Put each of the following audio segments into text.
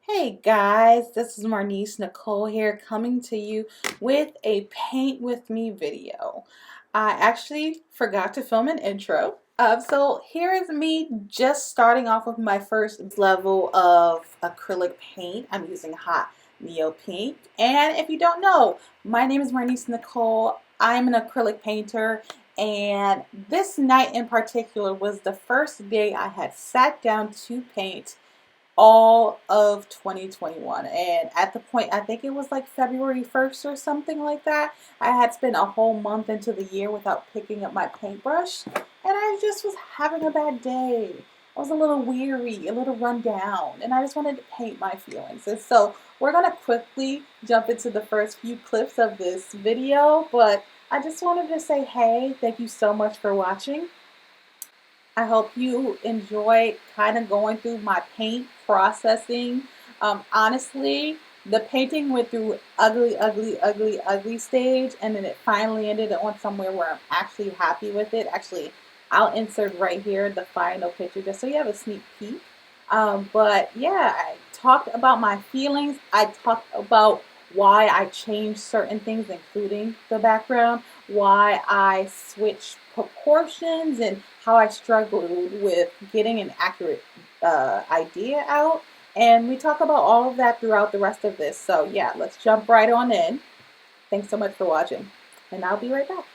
Hey guys, this is Marnise Nicole here coming to you with a paint with me video. I actually forgot to film an intro. So here is me just starting off with my first level of acrylic paint. I'm using hot neo pink. And if you don't know, my name is Marnise Nicole. I'm an acrylic painter. And this night in particular was the first day I had sat down to paint all of 2021, and at the point I think it was like February 1st or something like that, I had spent a whole month into the year without picking up my paintbrush, and I just was having a bad day. I was a little weary, a little run down, and I just wanted to paint my feelings. And so we're gonna quickly jump into the first few clips of this video, but I just wanted to say hey, thank you so much for watching. I hope you enjoy kind of going through my paint processing. Honestly, the painting went through ugly stage, and then it finally ended on somewhere where I'm actually happy with it. Actually, I'll insert right here the final picture just so you have a sneak peek. But yeah, I talked about my feelings. I talked about why I changed certain things, including the background, why I switched proportions, and how I struggled with getting an accurate idea out. And we talk about all of that throughout the rest of this. So yeah, let's jump right on in. Thanks so much for watching, and I'll be right back.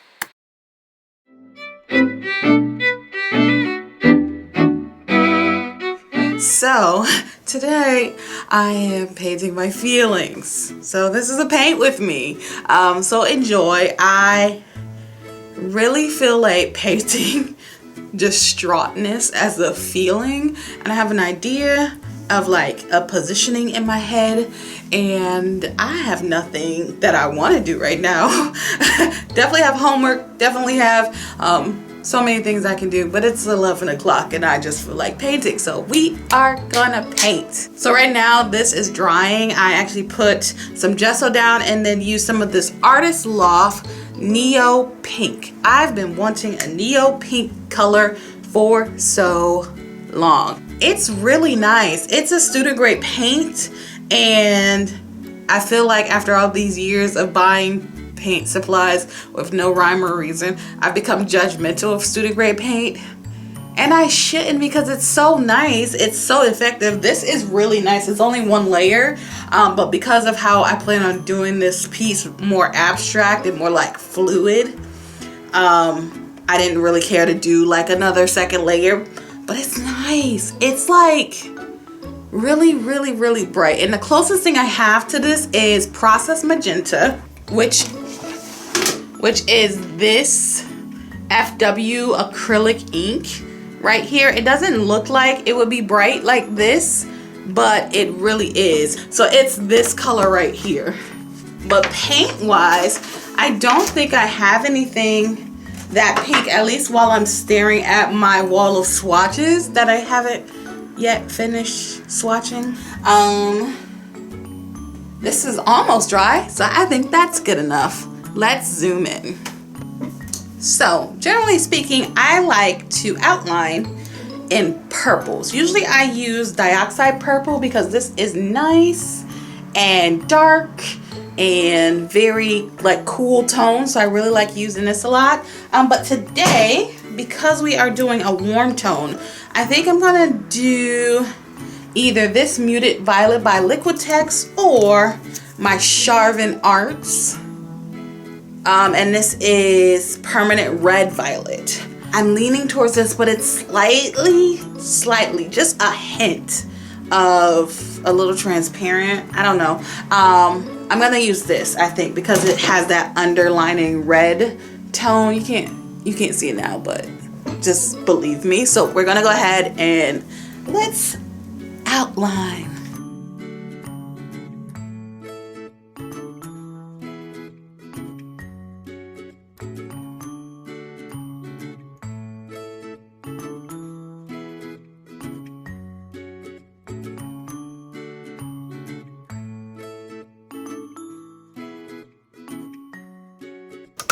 So today I am painting my feelings. So this is a paint with me. So enjoy. I really feel like painting distraughtness as a feeling, and I have an idea of like a positioning in my head, and I have nothing that I want to do right now. Definitely have homework, definitely have so many things I can do, but it's 11 o'clock and I just feel like painting, so we are gonna paint. So right now this is drying. I actually put some gesso down and then used some of this Artist Loft Neo Pink. I've been wanting a neo pink color for so long. It's really nice. It's a student grade paint, and I feel like after all these years of buying paint supplies with no rhyme or reason, I've become judgmental of student grade paint, and I shouldn't, because it's so nice. It's so effective. This is really nice. It's only one layer, but because of how I plan on doing this piece more abstract and more like fluid, I didn't really care to do like another second layer, but it's nice. It's like really bright, and the closest thing I have to this is Process Magenta, which is this FW acrylic ink right here. It doesn't look like it would be bright like this, but it really is. So it's this color right here. But paint wise, I don't think I have anything that pink, at least while I'm staring at my wall of swatches that I haven't yet finished swatching. This is almost dry, so I think that's good enough. Let's zoom in. So generally speaking, I like to outline in purples. Usually I use dioxide purple because this is nice and dark and very like cool tones, so I really like using this a lot. But today, because we are doing a warm tone, I think I'm gonna do either this Muted Violet by Liquitex or my Charvin Arts, and this is Permanent Red Violet. I'm leaning towards this, but it's slightly, just a hint of a little transparent. I don't know. I'm gonna use this, I think, because it has that underlining red tone. You can't see it now, but just believe me. So we're gonna go ahead and let's outline.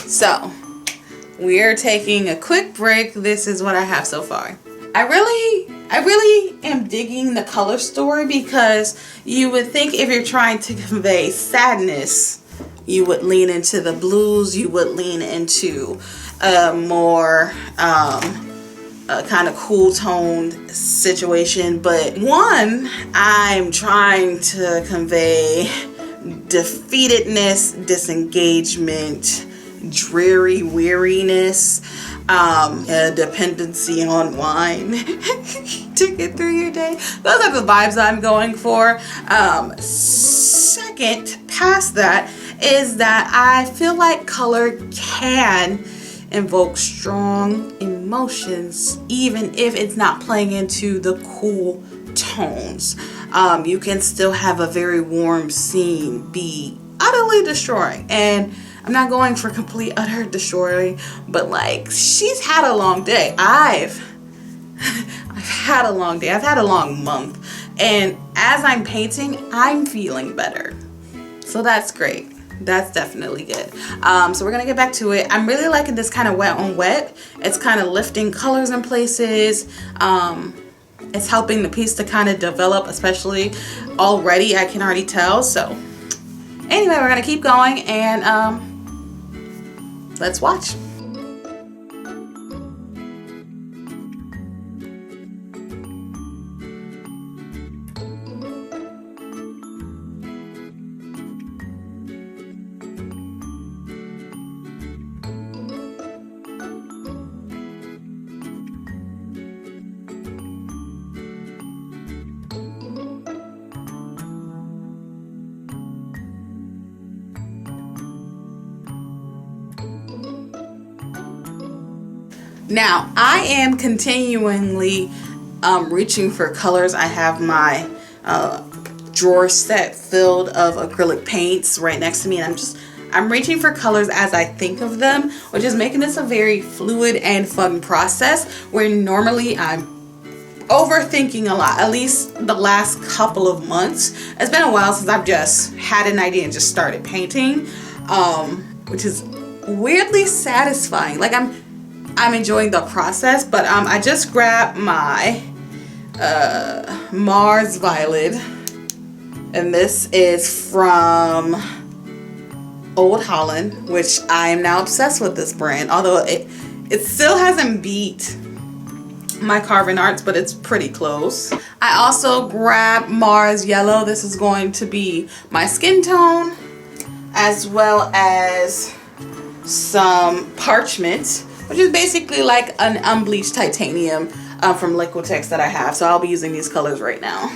So we are taking a quick break. This is what I have so far. I really am digging the color story, because you would think if you're trying to convey sadness, you would lean into the blues, you would lean into a more kind of cool toned situation. But one, I'm trying to convey defeatedness, disengagement, dreary weariness, a dependency on wine to get through your day. Those are the vibes I'm going for. Second, past that, is that I feel like color can invoke strong emotions, even if it's not playing into the cool tones. You can still have a very warm scene be utterly destroying. And I'm not going for complete utter destroying, but like, she's had a long day. I've had a long day. I've had a long month. And as I'm painting, I'm feeling better. So that's great. That's definitely good. So we're gonna get back to it. I'm really liking this kind of wet on wet. It's kind of lifting colors in places. It's helping the piece to kind of develop, especially already. I can already tell. So anyway, we're gonna keep going, and let's watch. Now, I am continually reaching for colors. I have my drawer set filled of acrylic paints right next to me, and I'm reaching for colors as I think of them, which is making this a very fluid and fun process, where normally I'm overthinking a lot. At least the last couple of months. It's been a while since I've just had an idea and just started painting, which is weirdly satisfying. Like, I'm enjoying the process. But I just grabbed my Mars Violet, and this is from Old Holland, which I am now obsessed with this brand, although it still hasn't beat my Carving Arts, but it's pretty close. I also grabbed Mars Yellow. This is going to be my skin tone, as well as some Parchment, which is basically like an unbleached titanium from Liquitex that I have. So I'll be using these colors right now.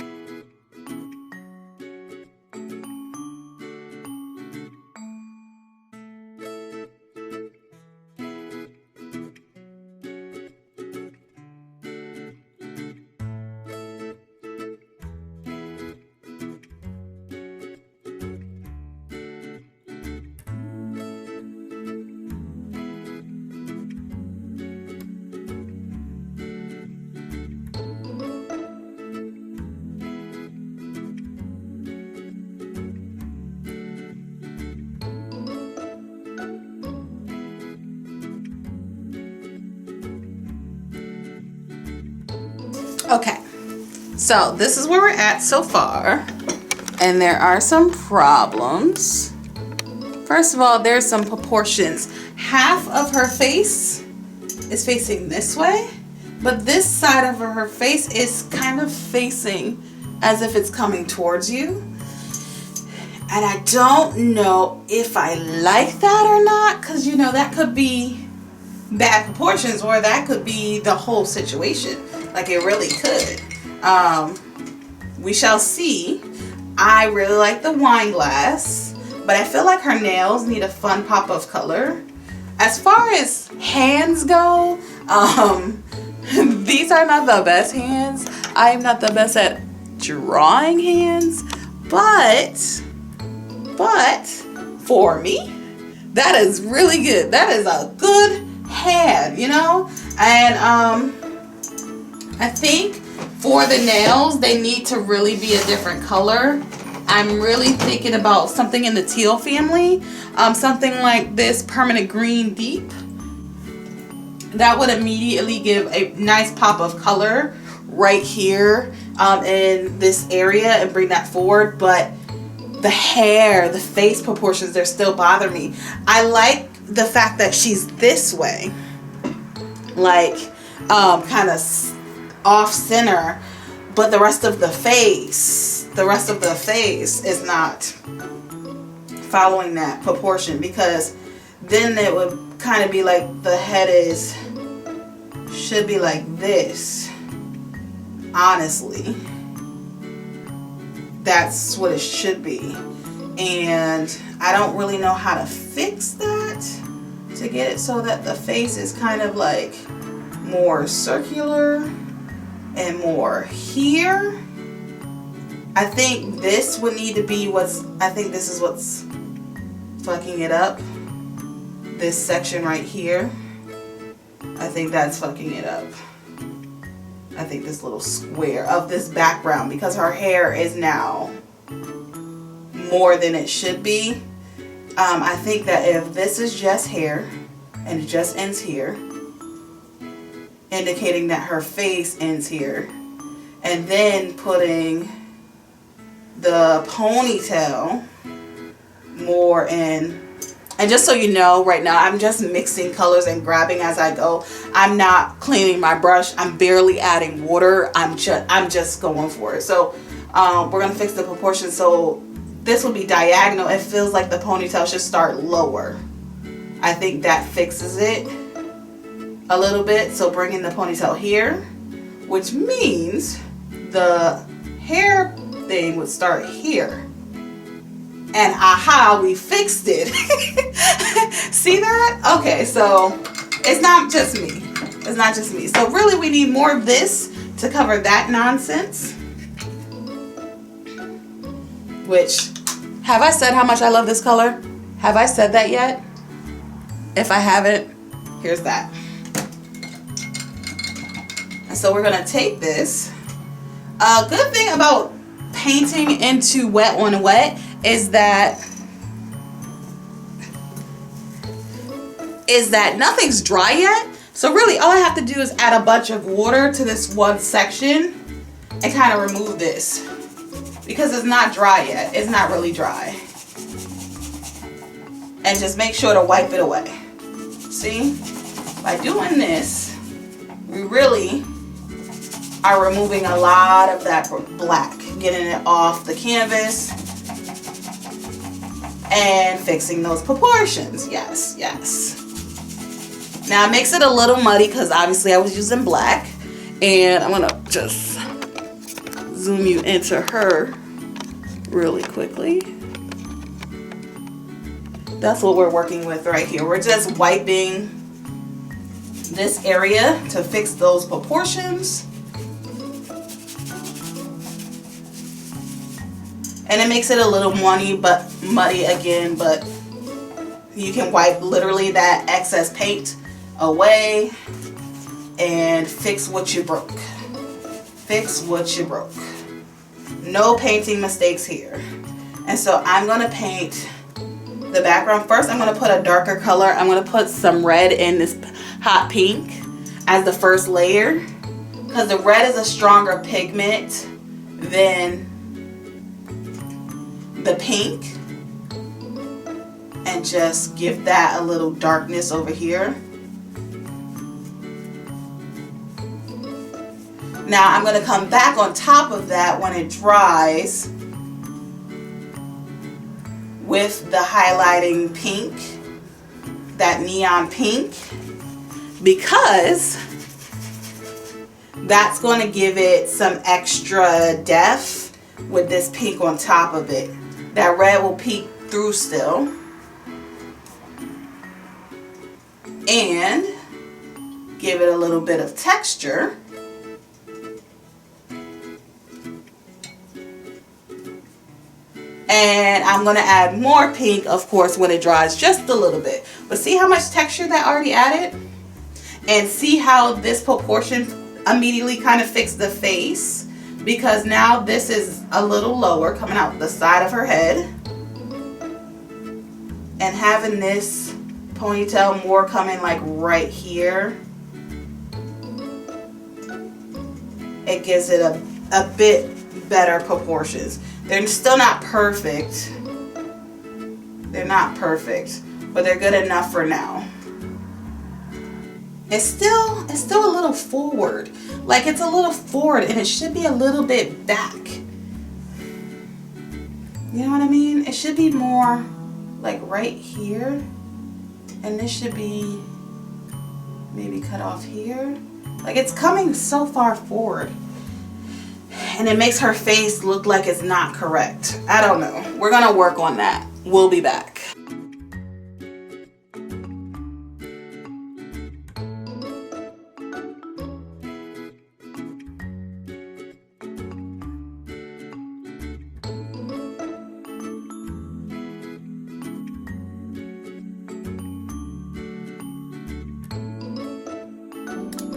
Okay, so this is where we're at so far, and there are some problems. First of all, there's some proportions. Half of her face is facing this way, but this side of her face is kind of facing as if it's coming towards you. And I don't know if I like that or not, because you know, that could be bad proportions, or that could be the whole situation. Like, it really could. We shall see. I really like the wine glass, but I feel like her nails need a fun pop of color. As far as hands go, these are not the best hands. I am not the best at drawing hands, but for me, that is really good. That is a good hand, you know? And I think for the nails, they need to really be a different color. I'm really thinking about something in the teal family, something like this Permanent Green Deep. that would immediately give a nice pop of color right here in this area and bring that forward. But the hair, the face proportions, they're still bothering me. I like the fact that she's this way, like kind of off center, but the rest of the face is not following that proportion, because then it would kind of be like the head should be like this. Honestly, that's what it should be, and I don't really know how to fix that to get it so that the face is kind of like more circular and more here. I think this would need to be this is what's fucking it up. This section right here, I think that's fucking it up. I think this little square of this background, because her hair is now more than it should be. I think that if this is just hair and it just ends here, indicating that her face ends here, and then putting the ponytail more in. And just so you know, right now I'm just mixing colors and grabbing as I go. I'm not cleaning my brush. I'm barely adding water. I'm just going for it. So we're gonna fix the proportions. So this will be diagonal. It feels like the ponytail should start lower. I think that fixes it a little bit. So bringing the ponytail here, which means the hair thing would start here. And aha, we fixed it. See that? Okay, so it's not just me. It's not just me. So really we need more of this to cover that nonsense. Which, have I said how much I love this color? Have I said that yet? If I haven't, here's that. And so we're gonna take this. A good thing about painting into wet on wet is that nothing's dry yet. So really all I have to do is add a bunch of water to this one section and kind of remove this, because it's not dry yet. It's not really dry. And just make sure to wipe it away. See? By doing this, we really are removing a lot of that black, getting it off the canvas and fixing those proportions. Yes, yes. Now it makes it a little muddy because obviously I was using black, and I'm gonna just zoom you into her really quickly. That's what we're working with right here. We're just wiping this area to fix those proportions. And it makes it a little muddy again, but you can wipe literally that excess paint away and fix what you broke. Fix what you broke. No painting mistakes here. And so I'm gonna paint the background. First, I'm gonna put a darker color. I'm gonna put some red in this hot pink as the first layer, because the red is a stronger pigment than the pink, and just give that a little darkness over here. Now I'm going to come back on top of that when it dries with the highlighting pink, that neon pink, because that's going to give it some extra depth with this pink on top of it. That red will peek through still. And give it a little bit of texture. And I'm going to add more pink, of course, when it dries, just a little bit. But see how much texture that already added? And see how this proportion immediately kind of fixed the face? Because now this is a little lower, coming out the side of her head. And having this ponytail more coming like right here it gives it a bit better proportions. They're still not perfect. They're not perfect, but they're good enough for now. It's still a little forward. Like it's a little forward and it should be a little bit back. You know what I mean? It should be more like right here. And this should be maybe cut off here. Like it's coming so far forward. And it makes her face look like it's not correct. I don't know. We're gonna work on that. We'll be back.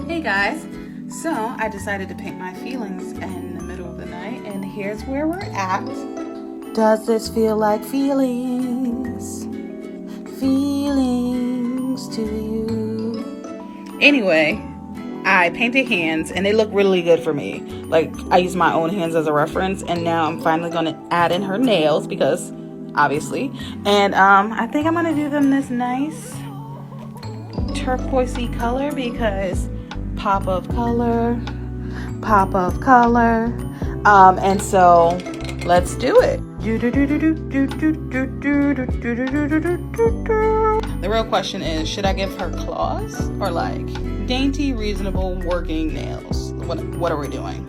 Hey guys, so I decided to paint my feelings in the middle of the night, and here's where we're at. Does this feel like feelings? Feelings to you? Anyway, I painted hands and they look really good for me. Like I used my own hands as a reference, and now I'm finally going to add in her nails because obviously, and I think I'm going to do them this nice turquoisey color because pop of color, and so let's do it. The real question is, should I give her claws or like dainty, reasonable working nails? What are we doing?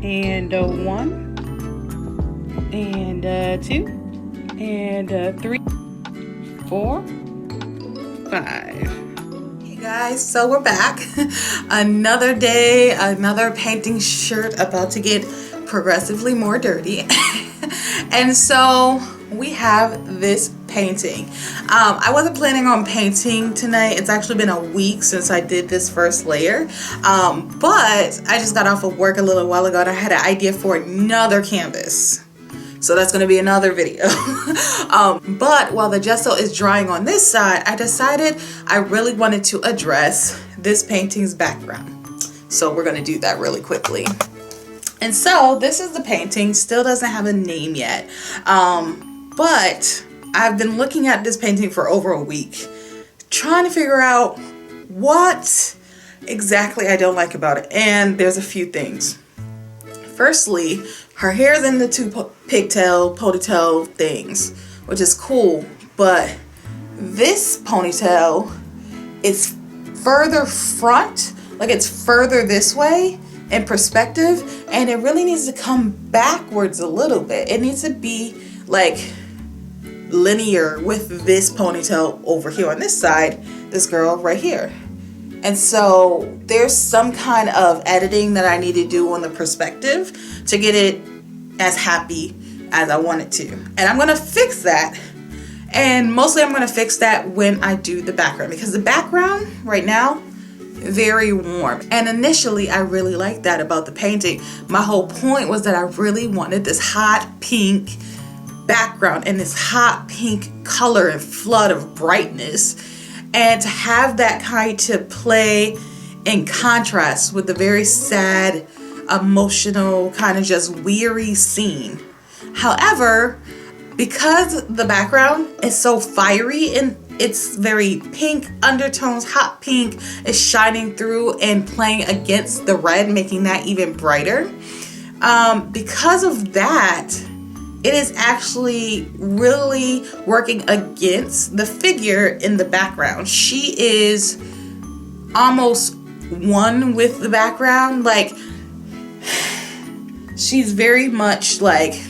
And 1 and 2 and 3, 4, 5. Guys, so we're back. Another day, another painting shirt about to get progressively more dirty. And so we have this painting. I wasn't planning on painting tonight. It's actually been a week since I did this first layer, but I just got off of work a little while ago and I had an idea for another canvas. So that's going to be another video. But while the gesso is drying on this side, I decided I really wanted to address this painting's background. So we're going to do that really quickly. And so this is the painting, still doesn't have a name yet. But I've been looking at this painting for over a week, trying to figure out what exactly I don't like about it. And there's a few things. Firstly, her hair's in the two pigtail, ponytail things, which is cool, but this ponytail is further front, like it's further this way in perspective, and it really needs to come backwards a little bit. It needs to be like linear with this ponytail over here on this side, this girl right here. And so there's some kind of editing that I need to do on the perspective to get it as happy as I want it to. And I'm going to fix that. And mostly I'm going to fix that when I do the background, because the background right now, very warm. And initially I really liked that about the painting. My whole point was that I really wanted this hot pink background and this hot pink color and flood of brightness. And to have that kind to play in contrast with the very sad, emotional, kind of just weary scene. However, because the background is so fiery and it's very pink undertones, hot pink is shining through and playing against the red, making that even brighter. Because of that, it is actually really working against the figure in the background. She is almost one with the background. Like, she's very much like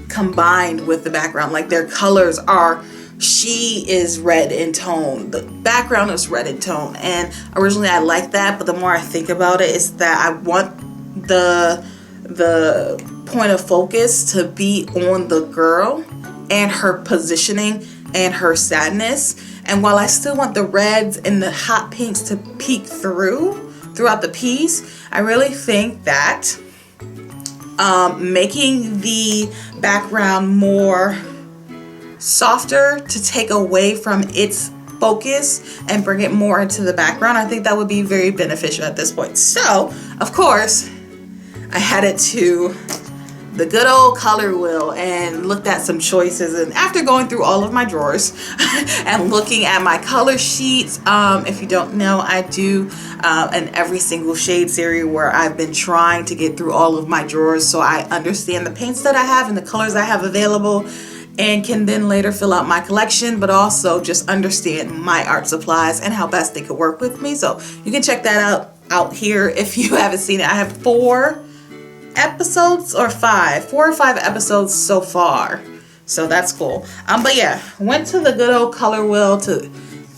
combined with the background. Like their colors are, she is red in tone, the background is red in tone. And originally I liked that, but the more I think about it, is that I want the point of focus to be on the girl and her positioning and her sadness. And while I still want the reds and the hot pinks to peek throughout the piece, I really think that making the background more softer to take away from its focus and bring it more into the background. I think that would be very beneficial at this point. So, of course, I headed to the good old color wheel and looked at some choices. And after going through all of my drawers and looking at my color sheets, if you don't know, I do an every single shade series where I've been trying to get through all of my drawers so I understand the paints that I have and the colors I have available, and can then later fill out my collection, but also just understand my art supplies and how best they could work with me. So you can check that out here if you haven't seen it. I have 4 episodes or 5, 4 or 5 episodes so far, so that's cool. But yeah, went to the good old color wheel to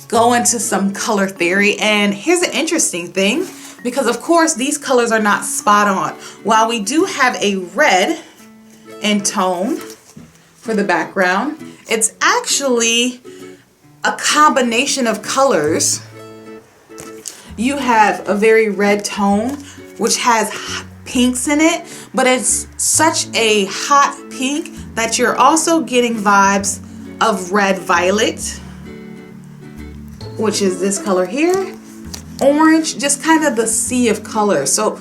go into some color theory. And here's an interesting thing, because of course these colors are not spot on. While we do have a red in tone for the background, it's actually a combination of colors. You have a very red tone which has pinks in it, but it's such a hot pink that you're also getting vibes of red violet, which is this color here, orange, just kind of the sea of colors. So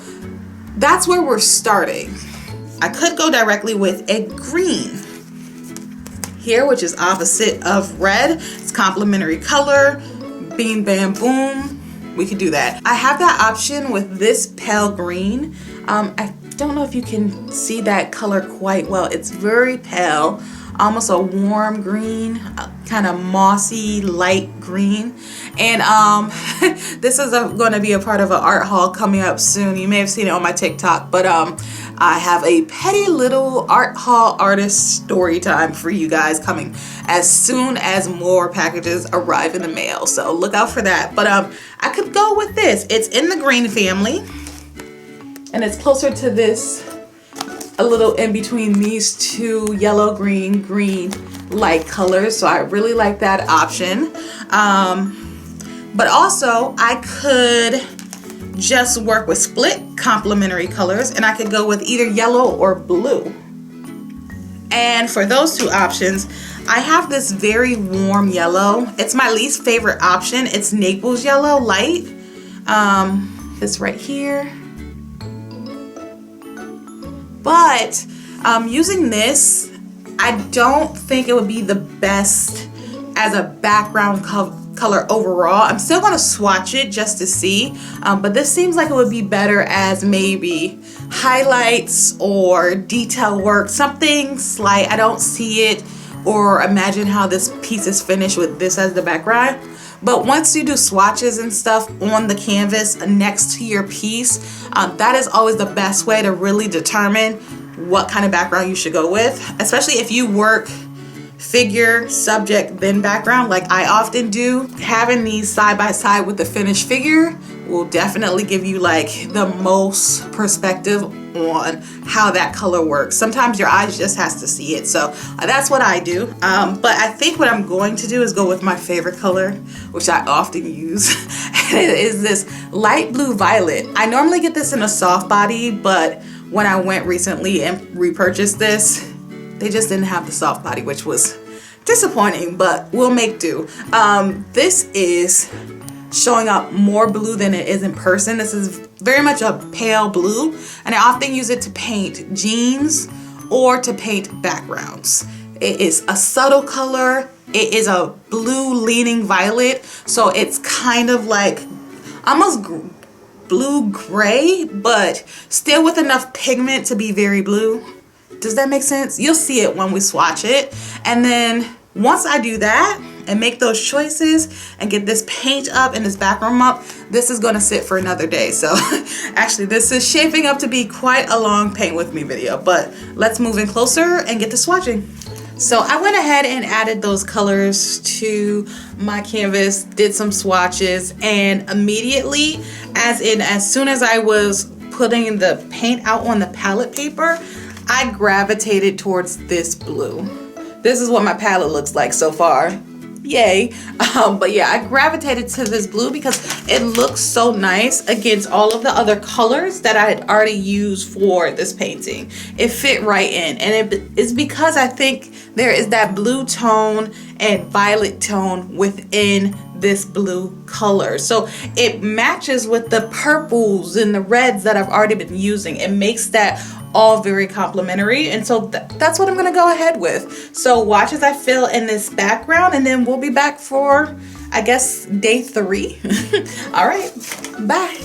that's where we're starting. I could go directly with a green here, which is opposite of red. It's complementary color, beam bam boom. We could do that. I have that option with this pale green. I don't know if you can see that color quite well. It's very pale, almost a warm green, kind of mossy light green. And this is going to be a part of an art haul coming up soon. You may have seen it on my TikTok, but I have a petty little art haul artist story time for you guys coming as soon as more packages arrive in the mail. So look out for that. But I could go with this. It's in the green family, and it's closer to this, a little in between these two yellow, green, green light colors. So I really like that option. But also I could just work with split complementary colors, and I could go with either yellow or blue. And for those two options, I have this very warm yellow. It's my least favorite option. It's Naples yellow light. This right here. But using this, I don't think it would be the best as a background color overall. I'm still going to swatch it just to see, but this seems like it would be better as maybe highlights or detail work, something slight. I don't see it or imagine how this piece is finished with this as the background. But once you do swatches and stuff on the canvas next to your piece, that is always the best way to really determine what kind of background you should go with, especially if you work figure, subject, then background like I often do. Having these side by side with the finished figure will definitely give you like the most perspective on how that color works. Sometimes your eyes just has to see it, so that's what I do. But I think what I'm going to do is go with my favorite color, which I often use, and it is this light blue violet. I normally get this in a soft body, but when I went recently and repurchased this, they just didn't have the soft body, which was disappointing, but we'll make do. This is showing up more blue than it is in person. This is very much a pale blue, and I often use it to paint jeans or to paint backgrounds. It is a subtle color. It is a blue leaning violet, so it's kind of like almost blue gray, but still with enough pigment to be very blue. Does that make sense? You'll see it when we swatch it. And then once I do that and make those choices and get this paint up and this background up, this is gonna sit for another day. So actually this is shaping up to be quite a long paint with me video, but let's move in closer and get to swatching. So I went ahead and added those colors to my canvas, did some swatches, and immediately, as soon as I was putting the paint out on the palette paper, I gravitated towards this blue. This is what my palette looks like so far. Yay. But yeah, I gravitated to this blue because it looks so nice against all of the other colors that I had already used for this painting. It fit right in, and it's because I think there is that blue tone and violet tone within this blue color. So it matches with the purples and the reds that I've already been using. It makes that all very complimentary, and so that's what I'm gonna go ahead with. So watch as I fill in this background, and then we'll be back for, I guess, day 3. All right, bye.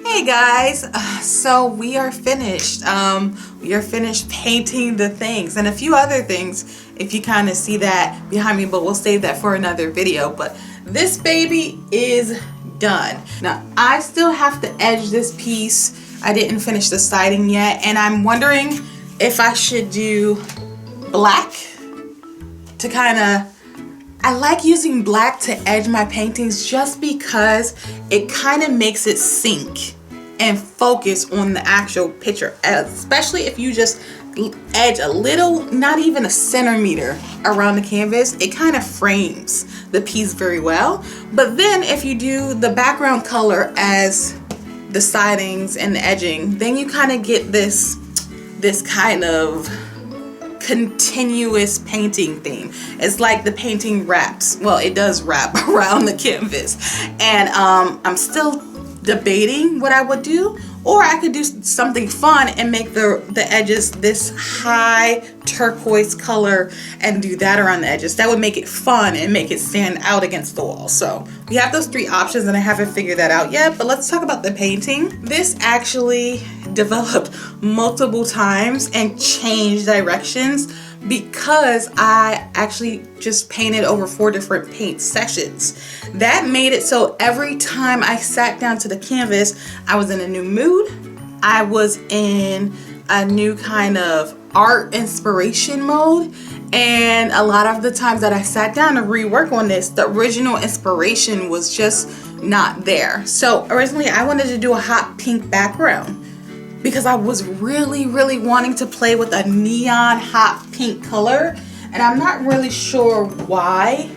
Hey guys, so we are finished. We are finished painting the things and a few other things, if you kind of see that behind me, but we'll save that for another video. But this baby is done. Now I still have to edge this piece. I didn't finish the siding yet, and I'm wondering if I should do black to kind of, I like using black to edge my paintings just because it kind of makes it sink and focus on the actual picture, especially if you just edge a little, not even a centimeter around the canvas. It kind of frames the piece very well. But then if you do the background color as the sidings and the edging, then you kind of get this kind of continuous painting theme. It's like the painting wraps. Well, it does wrap around the canvas. And I'm still debating what I would do, or I could do something fun and make the edges this high turquoise color and do that around the edges. That would make it fun and make it stand out against the wall. So we have those 3 options, and I haven't figured that out yet, but let's talk about the painting. This actually developed multiple times and changed directions because I actually just painted over 4 different paint sessions. That made it so every time I sat down to the canvas, I was in a new mood. I was in a new kind of art inspiration mode. And a lot of the times that I sat down to rework on this, the original inspiration was just not there. So originally I wanted to do a hot pink background because I was really wanting to play with a neon hot pink color, and I'm not really sure why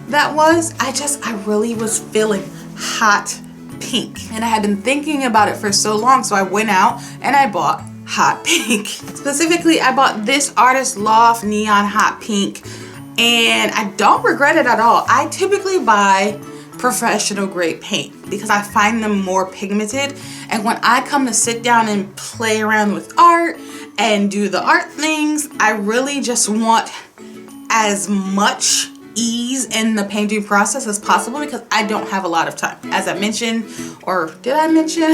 that was. I really was feeling hot pink. And I had been thinking about it for so long, so I went out and I bought hot pink. Specifically, I bought this Artist Loft Neon Hot Pink, and I don't regret it at all. I typically buy professional grade paint because I find them more pigmented, and when I come to sit down and play around with art and do the art things, I really just want as much ease in the painting process as possible because I don't have a lot of time. As I mentioned, or did I mention,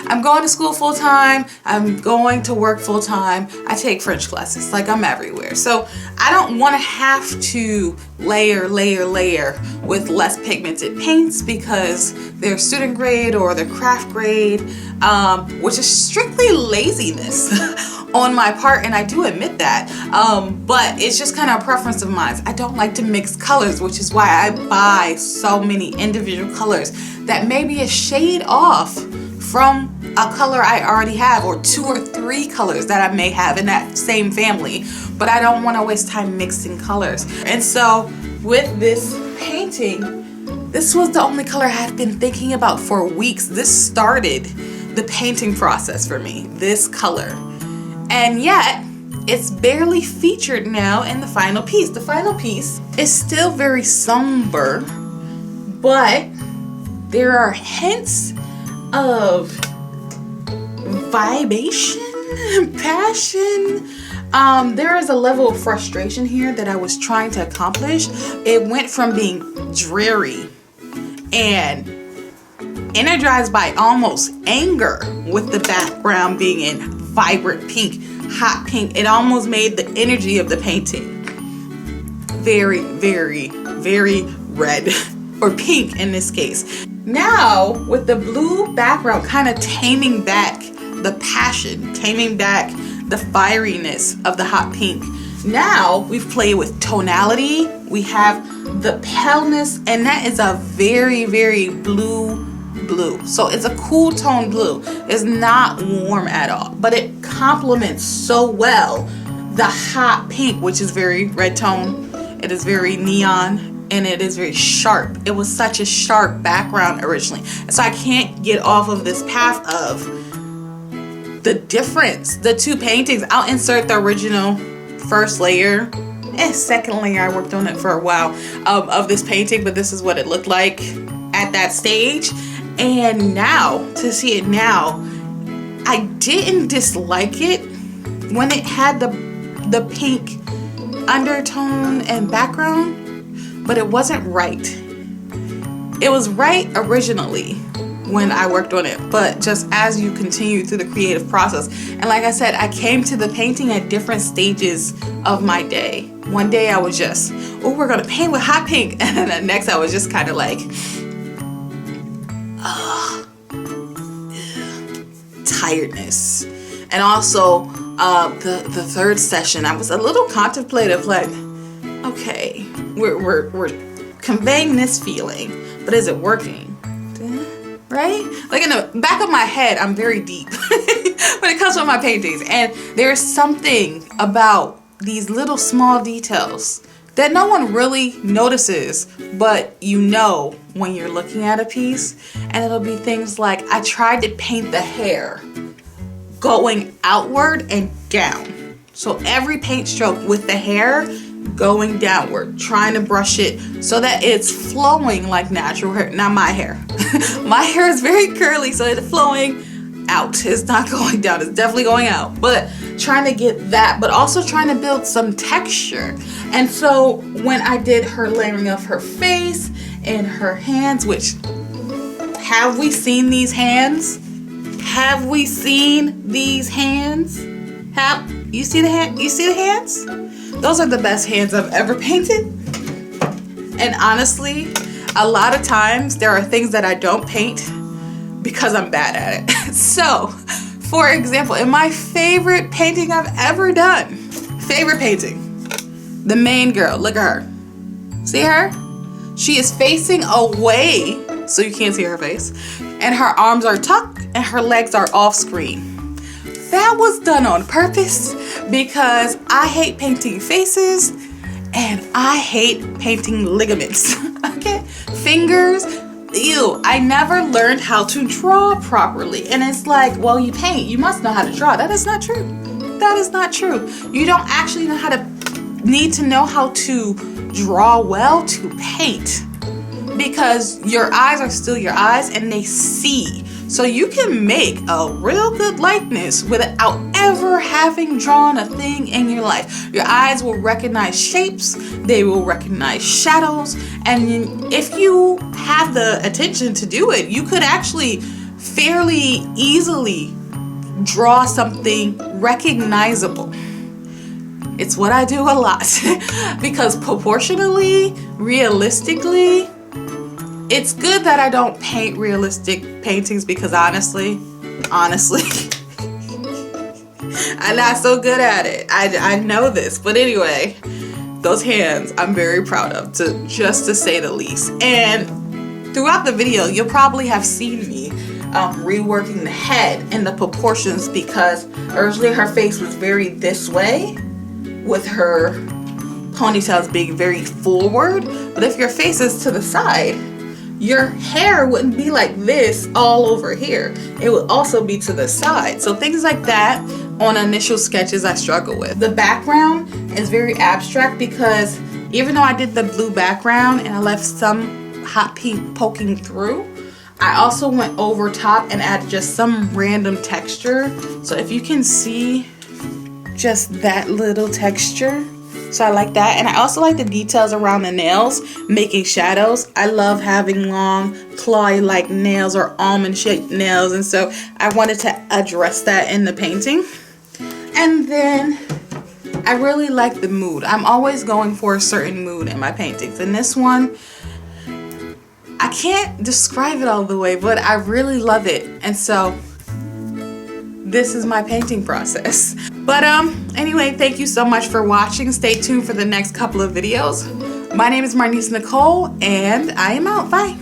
I'm going to school full time, I'm going to work full time, I take French classes, like I'm everywhere. So I don't want to have to layer with less pigmented paints because they're student grade or they're craft grade, which is strictly laziness on my part, and I do admit that, but it's just kind of a preference of mine. I don't like to mix colors, which is why I buy so many individual colors that may be a shade off from a color I already have, or 2 or 3 colors that I may have in that same family, but I don't want to waste time mixing colors. And so with this painting, this was the only color I had been thinking about for weeks. This started the painting process for me, this color. And yet, it's barely featured now in the final piece. The final piece is still very somber, but there are hints of vibration, passion. There is a level of frustration here that I was trying to accomplish. It went from being dreary and energized by almost anger, with the background being in vibrant pink, hot pink. It almost made the energy of the painting very, very, very red, or pink in this case. Now, with the blue background kind of taming back the passion, taming back the fieriness of the hot pink, now we've played with tonality. We have the paleness, and that is a very, very blue. So it's a cool tone blue. It's not warm at all, but it complements so well the hot pink, which is very red tone. It is very neon, and it is very sharp. It was such a sharp background originally, and so I can't get off of this path of the difference. The two paintings, I'll insert the original first layer and second layer. I worked on it for a while of this painting, but this is what it looked like at that stage. And now, to see it now, I didn't dislike it when it had the pink undertone and background, but it wasn't right. It was right originally when I worked on it, but just as you continue through the creative process. And like I said, I came to the painting at different stages of my day. One day I was just, oh, we're gonna paint with hot pink. And then the next I was just kind of like, tiredness. And also the third session, I was a little contemplative, like, okay, we're conveying this feeling, but is it working? Right? Like in the back of my head, I'm very deep when it comes to my paintings, and there's something about these little small details that no one really notices, but you know when you're looking at a piece. And it'll be things like, I tried to paint the hair going outward and down. So every paint stroke with the hair going downward, trying to brush it so that it's flowing like natural hair. Not my hair. My hair is very curly, so it's flowing out. It's not going down, it's definitely going out. But trying to get that, but also trying to build some texture. And so when I did her layering of her face and her hands, which, have we seen these hands? Have we seen these hands? You see the hand? You see the hands? Those are the best hands I've ever painted. And honestly, a lot of times there are things that I don't paint because I'm bad at it. So, for example, in my favorite painting I've ever done, favorite painting, the main girl, look at her. See her? She is facing away, so you can't see her face, and her arms are tucked and her legs are off screen. That was done on purpose because I hate painting faces and I hate painting ligaments. Okay? Fingers, ew, I never learned how to draw properly. And it's like, well, you paint, you must know how to draw. That is not true. That is not true. You don't actually need to know how to draw well to paint, because your eyes are still your eyes and they see. So you can make a real good likeness without ever having drawn a thing in your life. Your eyes will recognize shapes, they will recognize shadows, and if you have the attention to do it, you could actually fairly easily draw something recognizable. It's what I do a lot because proportionally, realistically, it's good that I don't paint realistic paintings, because honestly, I'm not so good at it. I know this, but anyway, those hands I'm very proud of, just to say the least. And throughout the video, you'll probably have seen me reworking the head and the proportions, because originally her face was very this way, with her ponytails being very forward. But if your face is to the side, your hair wouldn't be like this all over here. It would also be to the side. So things like that on initial sketches I struggle with. The background is very abstract, because even though I did the blue background and I left some hot pink poking through, I also went over top and added just some random texture. So if you can see just that little texture, so I like that. And I also like the details around the nails, making shadows. I love having long clawy like nails or almond shaped nails, and so I wanted to address that in the painting. And then I really like the mood. I'm always going for a certain mood in my paintings, and this one, I can't describe it all the way, but I really love it. And so this is my painting process. But anyway, thank you so much for watching. Stay tuned for the next couple of videos. My name is Marnise Nicole, and I am out. Bye.